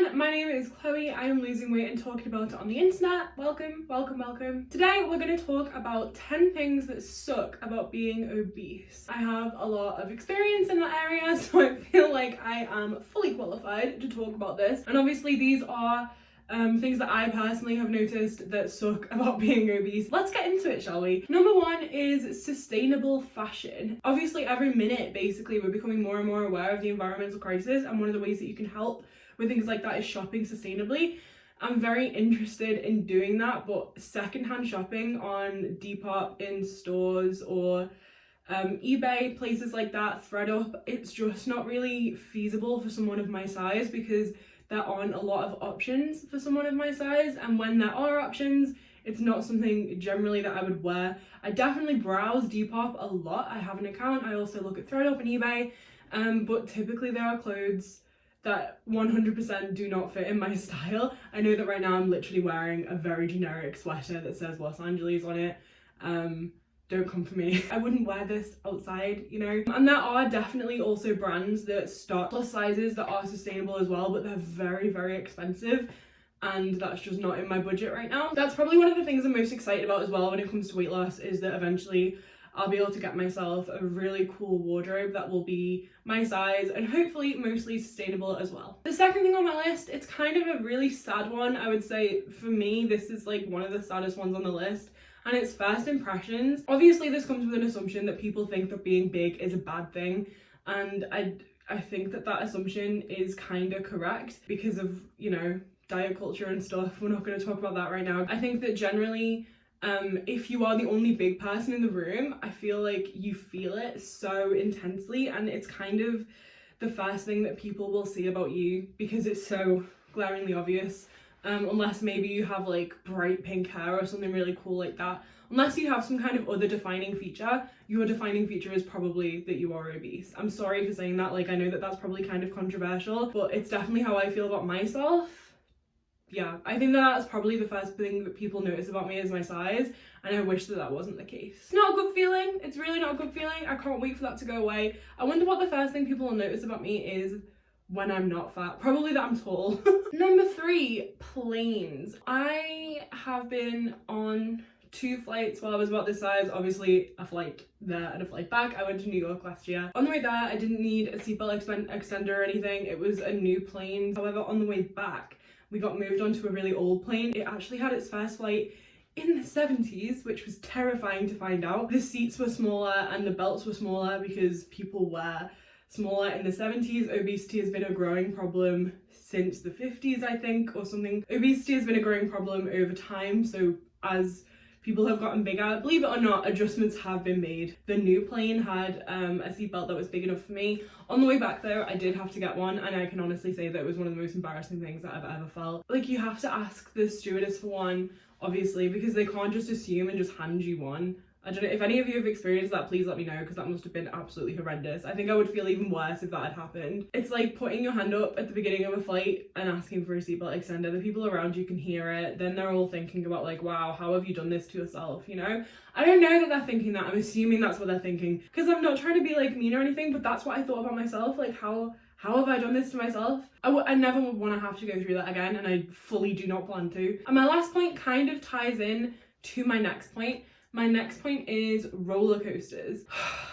everyone, my name is Chloe. I am losing weight and talking about it on the internet. Welcome, welcome, welcome. Today we're going to talk about 10 things that suck about being obese. I have a lot of experience in that area, so I feel like I am fully qualified to talk about this. And obviously these are things that I personally have noticed that suck about being obese. Let's get into it, shall we? Number one is sustainable fashion. Obviously every minute, basically, we're becoming more and more aware of the environmental crisis, and one of the ways that you can help with things like that is shopping sustainably. I'm very interested in doing that, but secondhand shopping on Depop, in stores, or eBay, places like that, ThreadUp, it's just not really feasible for someone of my size because there aren't a lot of options for someone of my size, and when there are options, it's not something generally that I would wear. I definitely browse Depop a lot. I have an account. I also look at ThreadUp and eBay, but typically there are clothes that 100% do not fit in my style. I know that right now I'm literally wearing a very generic sweater that says Los Angeles on it. Don't come for me. I wouldn't wear this outside, you know? And there are definitely also brands that stock plus sizes that are sustainable as well, but they're very, very expensive. And that's just not in my budget right now. That's probably one of the things I'm most excited about as well when it comes to weight loss, is that eventually I'll be able to get myself a really cool wardrobe that will be my size and hopefully mostly sustainable as well. The second thing on my list, it's kind of a really sad one. I would say for me, this is like one of the saddest ones on the list, and it's first impressions. Obviously this comes with an assumption that people think that being big is a bad thing, and I think that that assumption is kind of correct because of, you know, diet culture and stuff. We're not going to talk about that right now. I think that generally if you are the only big person in the room, I feel like you feel it so intensely, and it's kind of the first thing that people will see about you because it's so glaringly obvious. Unless maybe you have like bright pink hair or something really cool like that. Unless you have some kind of other defining feature, your defining feature is probably that you are obese. I'm sorry for saying that, like I know that that's probably kind of controversial, but it's definitely how I feel about myself. Yeah, I think that that's probably the first thing that people notice about me is my size, and I wish that that wasn't the case. It's not a good feeling. It's really not a good feeling. I can't wait for that to go away. I wonder what the first thing people will notice about me is when I'm not fat. Probably that I'm tall. Number 3, planes. I have been on 2 flights while I was about this size. Obviously a flight there and a flight back. I went to New York last year. On the way there, I didn't need a seatbelt extender or anything. It was a new plane. However, on the way back, we got moved onto a really old plane. It actually had its first flight in the 70s, which was terrifying to find out. The seats were smaller and the belts were smaller because people were smaller in the 70s. Obesity has been a growing problem since the 50s, I think, or something. Obesity has been a growing problem over time, so as people have gotten bigger, believe it or not, adjustments have been made. The new plane had a seatbelt that was big enough for me. On the way back though, I did have to get one, and I can honestly say that it was one of the most embarrassing things that I've ever felt. Like, you have to ask the stewardess for one, obviously, because they can't just assume and just hand you one. I don't know, if any of you have experienced that, please let me know, because that must have been absolutely horrendous. I think I would feel even worse if that had happened. It's like putting your hand up at the beginning of a flight and asking for a seatbelt extender. The people around you can hear it. Then they're all thinking about like, wow, how have you done this to yourself, you know? I don't know that they're thinking that. I'm assuming that's what they're thinking, because I'm not trying to be like mean or anything, but that's what I thought about myself. Like, how have I done this to myself? I never would want to have to go through that again, and I fully do not plan to. And my last point kind of ties in to my next point. My next point is roller coasters.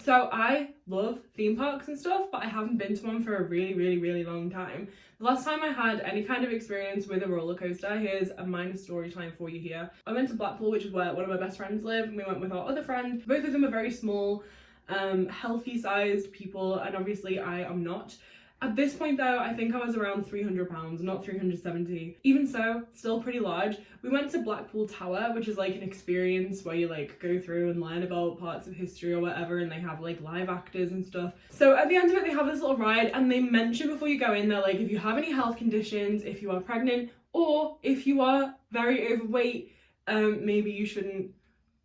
So I love theme parks and stuff, but I haven't been to one for a really, really, really long time. The last time I had any kind of experience with a roller coaster, here's a minor story time for you here. I went to Blackpool, which is where one of my best friends live, and we went with our other friend. Both of them are very small, healthy sized people, and obviously I am not. At this point though, I think I was around 300 pounds, not 370. Even so, still pretty large. We went to Blackpool Tower, which is like an experience where you like go through and learn about parts of history or whatever, and they have like live actors and stuff. So at the end of it, they have this little ride, and they mention before you go in there, like, if you have any health conditions, if you are pregnant, or if you are very overweight, maybe you shouldn't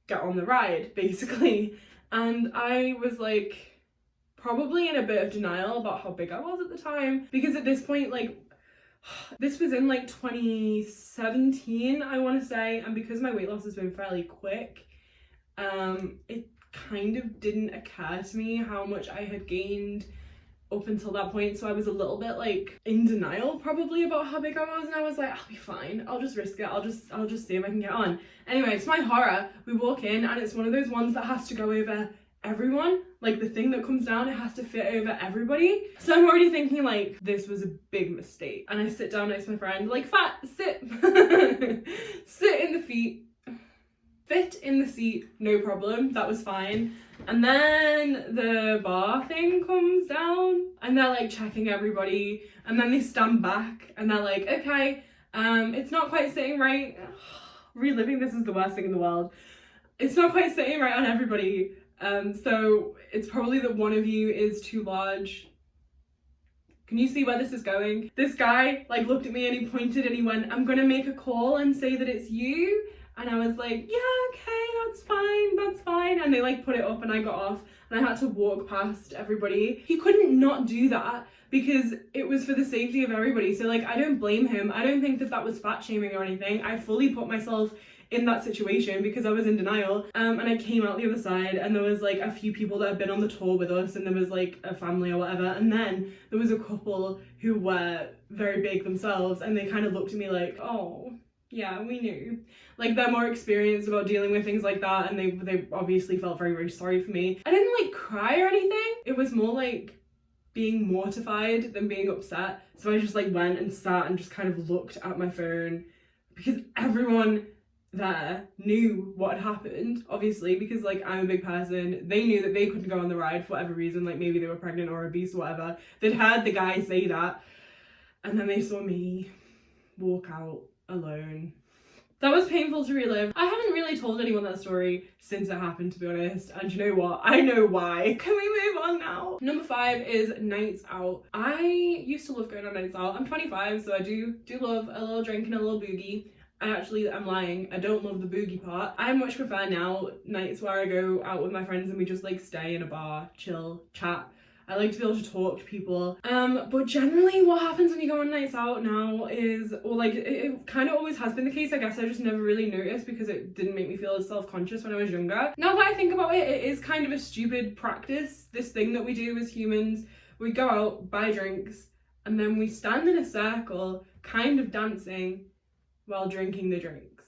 get on the ride, basically. And I was like, probably in a bit of denial about how big I was at the time, because at this point, like, this was in like 2017, I want to say, and because my weight loss has been fairly quick, it kind of didn't occur to me how much I had gained up until that point, so I was a little bit like in denial probably about how big I was, and I was like, I'll be fine, I'll just risk it, I'll just see if I can get on. Anyway, to my horror, we walk in and it's one of those ones that has to go over everyone, like the thing that comes down, it has to fit over everybody. So I'm already thinking like, this was a big mistake. And I sit down next to my friend, like, fat, sit. Sit in the feet, fit in the seat, no problem, that was fine. And then the bar thing comes down and they're like checking everybody, and then they stand back and they're like, okay, it's not quite sitting right. Reliving this is the worst thing in the world. It's not quite sitting right on everybody. So it's probably that one of you is too large. Can you see where this is going? This guy like looked at me and he pointed and he went, I'm gonna make a call and say that it's you. And I was like, yeah, okay, that's fine, that's fine. And they like put it up and I got off and I had to walk past everybody. He couldn't not do that because it was for the safety of everybody. So like, I don't blame him. I don't think that that was fat shaming or anything. I fully put myself in that situation because I was in denial. And I came out the other side and there was like a few people that had been on the tour with us, and there was like a family or whatever. And then there was a couple who were very big themselves and they kind of looked at me like, oh, yeah, we knew. Like, they're more experienced about dealing with things like that, and they obviously felt very, very sorry for me. I didn't like cry or anything. It was more like being mortified than being upset. So I just like went and sat and just kind of looked at my phone because everyone there knew what had happened, obviously, because like I'm a big person. They knew that they couldn't go on the ride for whatever reason, like maybe they were pregnant or obese or whatever. They'd heard the guy say that, and then they saw me walk out alone. That was painful to relive. I haven't really told anyone that story since it happened, to be honest. And you know what? I know why. Can we move on now? Number 5 is nights out. I used to love going on nights out. I'm 25, so I do love a little drink and a little boogie. I'm lying. I don't love the boogie part. I much prefer now nights where I go out with my friends and we just like stay in a bar, chill, chat. I like to be able to talk to people. But generally what happens when you go on nights out now is, or like it kind of always has been the case, I guess I just never really noticed because it didn't make me feel as self-conscious when I was younger. Now that I think about it, it is kind of a stupid practice, this thing that we do as humans. We go out, buy drinks, and then we stand in a circle, kind of dancing while drinking the drinks.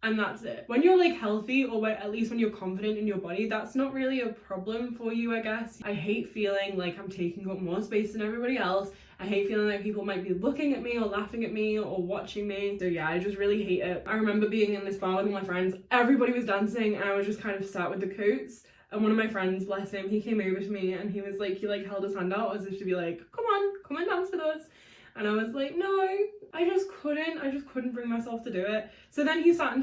And that's it. When you're like healthy, or at least when you're confident in your body, that's not really a problem for you, I guess. I hate feeling like I'm taking up more space than everybody else. I hate feeling like people might be looking at me or laughing at me or watching me. So yeah, I just really hate it. I remember being in this bar with my friends, everybody was dancing and I was just kind of sat with the coats. And one of my friends, bless him, he came over to me and he was like, he like held his hand out as if to be like, come and dance with us. And I was like, no, I just couldn't bring myself to do it. So then he sat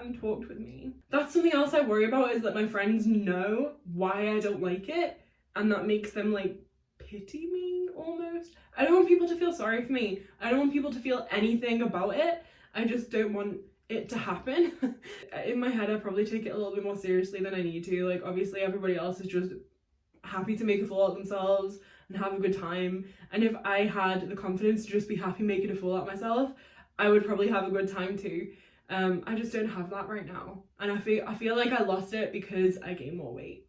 and talked with me. That's something else I worry about, is that my friends know why I don't like it, and that makes them like pity me almost. I don't want people to feel sorry for me. I don't want people to feel anything about it. I just don't want it to happen. In my head, I probably take it a little bit more seriously than I need to. Like, obviously everybody else is just happy to make a fool out of themselves and have a good time, and if I had the confidence to just be happy making a fool out of myself, I would probably have a good time too. I just don't have that right now, and I feel like I lost it because I gained more weight.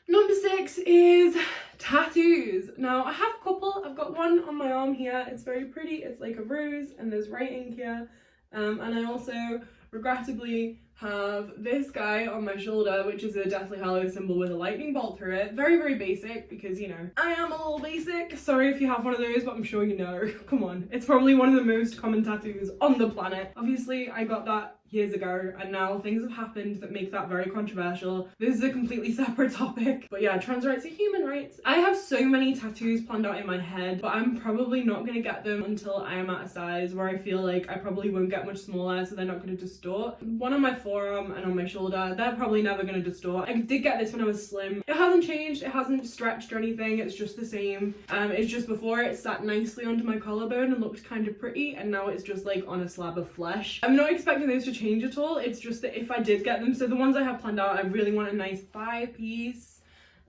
Number 6 is tattoos. Now I have a couple. I've got one on my arm here. It's very pretty. It's like a rose and there's writing here, and I also regrettably have this guy on my shoulder, which is a Deathly Hallows symbol with a lightning bolt through it. Very, very basic because, you know, I am a little basic. Sorry if you have one of those, but I'm sure you know. Come on. It's probably one of the most common tattoos on the planet. Obviously, I got that years ago, and now things have happened that make that very controversial. This is a completely separate topic. But yeah, trans rights are human rights. I have so many tattoos planned out in my head, but I'm probably not going to get them until I am at a size where I feel like I probably won't get much smaller, so they're not going to distort. One on my forearm and on my shoulder, they're probably never going to distort. I did get this when I was slim. It hasn't changed, it hasn't stretched or anything, it's just the same. It's just before it sat nicely onto my collarbone and looked kind of pretty, and now it's just like on a slab of flesh. I'm not expecting those to change at all. It's just that if I did get them, so the ones I have planned out, I really want a nice thigh piece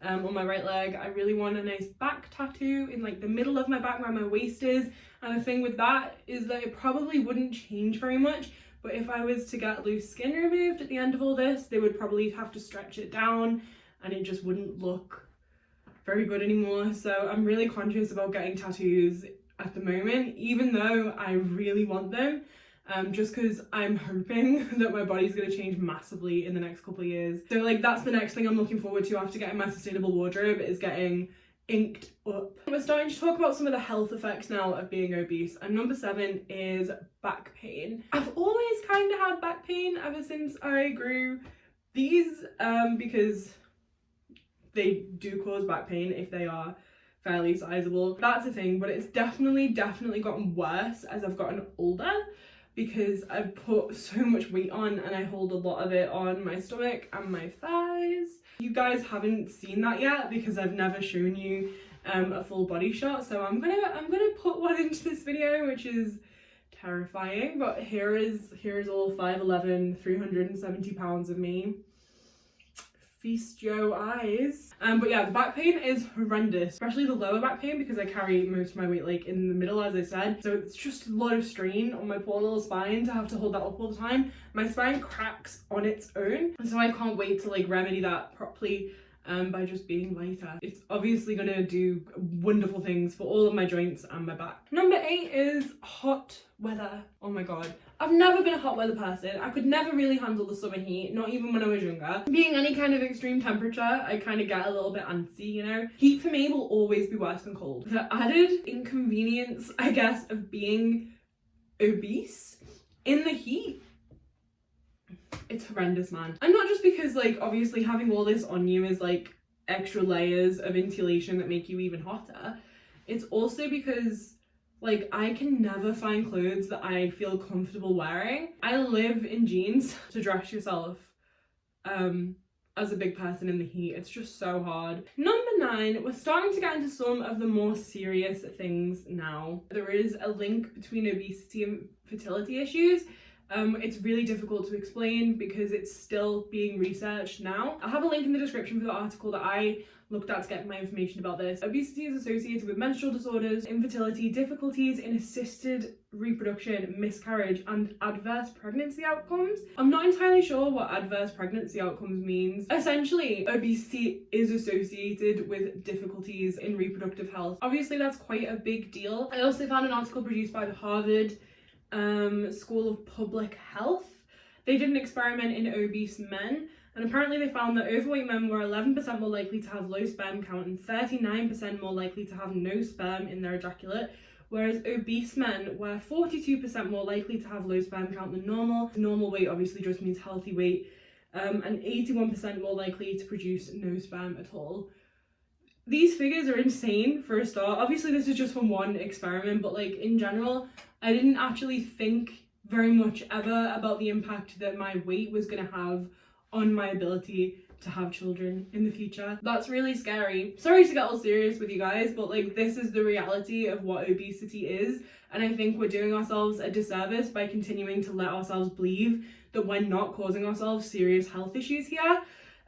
on my right leg. I really want a nice back tattoo in like the middle of my back where my waist is, and the thing with that is that it probably wouldn't change very much, but if I was to get loose skin removed at the end of all this, they would probably have to stretch it down and it just wouldn't look very good anymore, so I'm really conscious about getting tattoos at the moment, even though I really want them, just because I'm hoping that my body's going to change massively in the next couple of years. So like that's the next thing I'm looking forward to after getting my sustainable wardrobe, is getting inked up. We're starting to talk about some of the health effects now of being obese, and number 7 is back pain. I've always kind of had back pain ever since I grew these, because they do cause back pain if they are fairly sizable. That's a thing, but it's definitely gotten worse as I've gotten older, because I've put so much weight on and I hold a lot of it on my stomach and my thighs. You guys haven't seen that yet because I've never shown you a full body shot, so I'm gonna put one into this video, which is terrifying. But here is all 5'11", 370 pounds of me. Feast your eyes. But yeah, the back pain is horrendous, especially the lower back pain, because I carry most of my weight like in the middle, as I said, so it's just a lot of strain on my poor little spine to have to hold that up all the time. My spine cracks on its own, and so I can't wait to like remedy that properly by just being lighter. It's obviously gonna do wonderful things for all of my joints and my back. Number 8 is hot weather. Oh my god, I've never been a hot weather person. I could never really handle the summer heat, not even when I was younger. Being any kind of extreme temperature, I kind of get a little bit antsy, you know? Heat for me will always be worse than cold. The added inconvenience, I guess, of being obese in the heat, it's horrendous, man. And not just because like obviously having all this on you is like extra layers of insulation that make you even hotter. It's also because like I can never find clothes that I feel comfortable wearing. I live in jeans. To dress yourself as a big person in the heat, it's just so hard. Number 9, we're starting to get into some of the more serious things now. There is a link between obesity and fertility issues. It's really difficult to explain because it's still being researched now. I'll have a link in the description for the article that I looked at to get my information about this. Obesity is associated with menstrual disorders, infertility, difficulties in assisted reproduction, miscarriage, and adverse pregnancy outcomes. I'm not entirely sure what adverse pregnancy outcomes means. Essentially, obesity is associated with difficulties in reproductive health. Obviously, that's quite a big deal. I also found an article produced by the Harvard School of Public Health. They did an experiment in obese men, and apparently they found that overweight men were 11% more likely to have low sperm count and 39% more likely to have no sperm in their ejaculate, whereas obese men were 42% more likely to have low sperm count than normal. Normal weight obviously just means healthy weight, and 81% more likely to produce no sperm at all. These figures are insane for a start. Obviously this is just from one experiment, but like in general, I didn't actually think very much ever about the impact that my weight was going to have on my ability to have children in the future. That's really scary. Sorry to get all serious with you guys, but like this is the reality of what obesity is, and I think we're doing ourselves a disservice by continuing to let ourselves believe that we're not causing ourselves serious health issues here.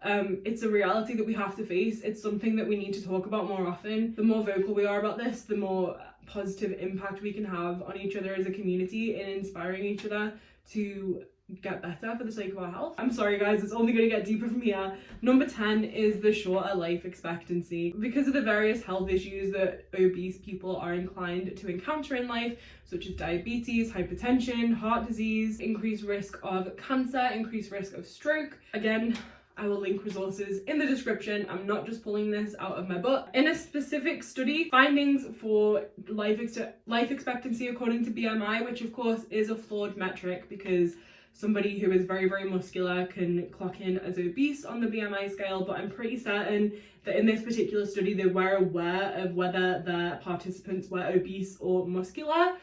It's a reality that we have to face. It's something that we need to talk about more often. The more vocal we are about this, the more positive impact we can have on each other as a community in inspiring each other to get better for the sake of our health. I'm sorry guys, it's only going to get deeper from here. Number 10 is the shorter life expectancy. Because of the various health issues that obese people are inclined to encounter in life, such as diabetes, hypertension, heart disease, increased risk of cancer, increased risk of stroke. Again, I will link resources in the description. I'm not just pulling this out of my butt. In a specific study, findings for life expectancy according to BMI, which of course is a flawed metric because somebody who is very, very muscular can clock in as obese on the BMI scale, but I'm pretty certain that in this particular study they were aware of whether the participants were obese or muscular.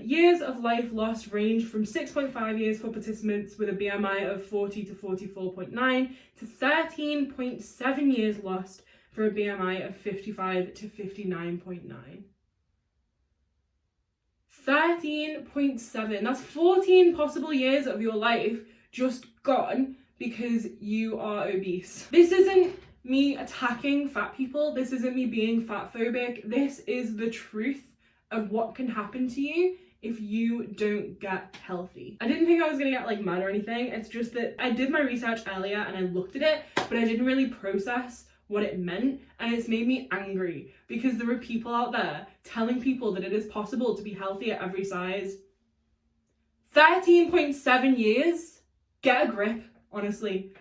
Years of life lost range from 6.5 years for participants with a BMI of 40 to 44.9 to 13.7 years lost for a BMI of 55 to 59.9. 13.7, that's 14 possible years of your life just gone because you are obese. This isn't me attacking fat people, this isn't me being fat phobic, this is the truth of what can happen to you if you don't get healthy. I didn't think I was gonna get like mad or anything, it's just that I did my research earlier and I looked at it, but I didn't really process what it meant, and it's made me angry because there are people out there telling people that it is possible to be healthy at every size. 13.7 years? Get a grip, honestly.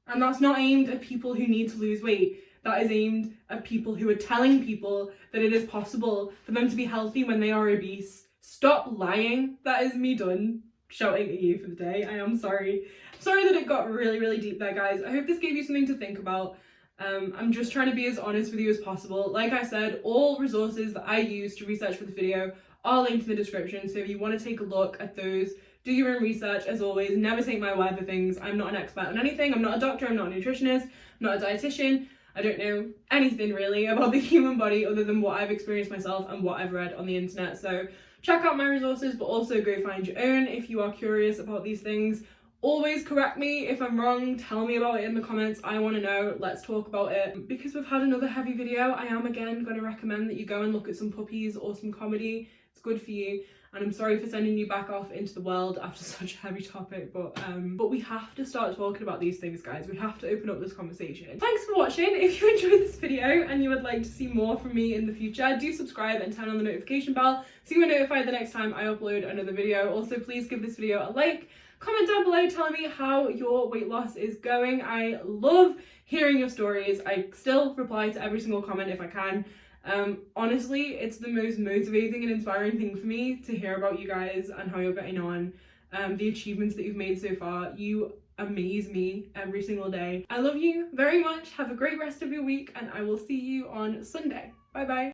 And that's not aimed at people who need to lose weight. That is aimed at people who are telling people that it is possible for them to be healthy when they are obese. Stop lying. That is me done shouting at you for the day. I am sorry. Sorry that it got really, really deep there, guys. I hope this gave you something to think about. I'm just trying to be as honest with you as possible. Like I said, all resources that I used to research for the video are linked in the description, so if you want to take a look at those, do your own research. As always, never take my word for things. I'm not an expert on anything. I'm not a doctor, I'm not a nutritionist, I'm not a dietitian. I don't know anything really about the human body other than what I've experienced myself and what I've read on the internet. So check out my resources, but also go find your own if you are curious about these things. Always correct me if I'm wrong, tell me about it in the comments. I want to know, let's talk about it. Because we've had another heavy video, I am again going to recommend that you go and look at some puppies or some comedy. It's good for you. And I'm sorry for sending you back off into the world after such a heavy topic, but we have to start talking about these things, guys. We have to open up this conversation. Thanks for watching. If you enjoyed this video and you would like to see more from me in the future, do subscribe and turn on the notification bell so you are notified the next time I upload another video. Also, please give this video a like. Comment down below telling me how your weight loss is going. I love hearing your stories. I still reply to every single comment if I can. Honestly, it's the most motivating and inspiring thing for me to hear about you guys and how you're getting on, the achievements that you've made so far. You amaze me every single day. I love you very much. Have a great rest of your week, and I will see you on Sunday. Bye bye.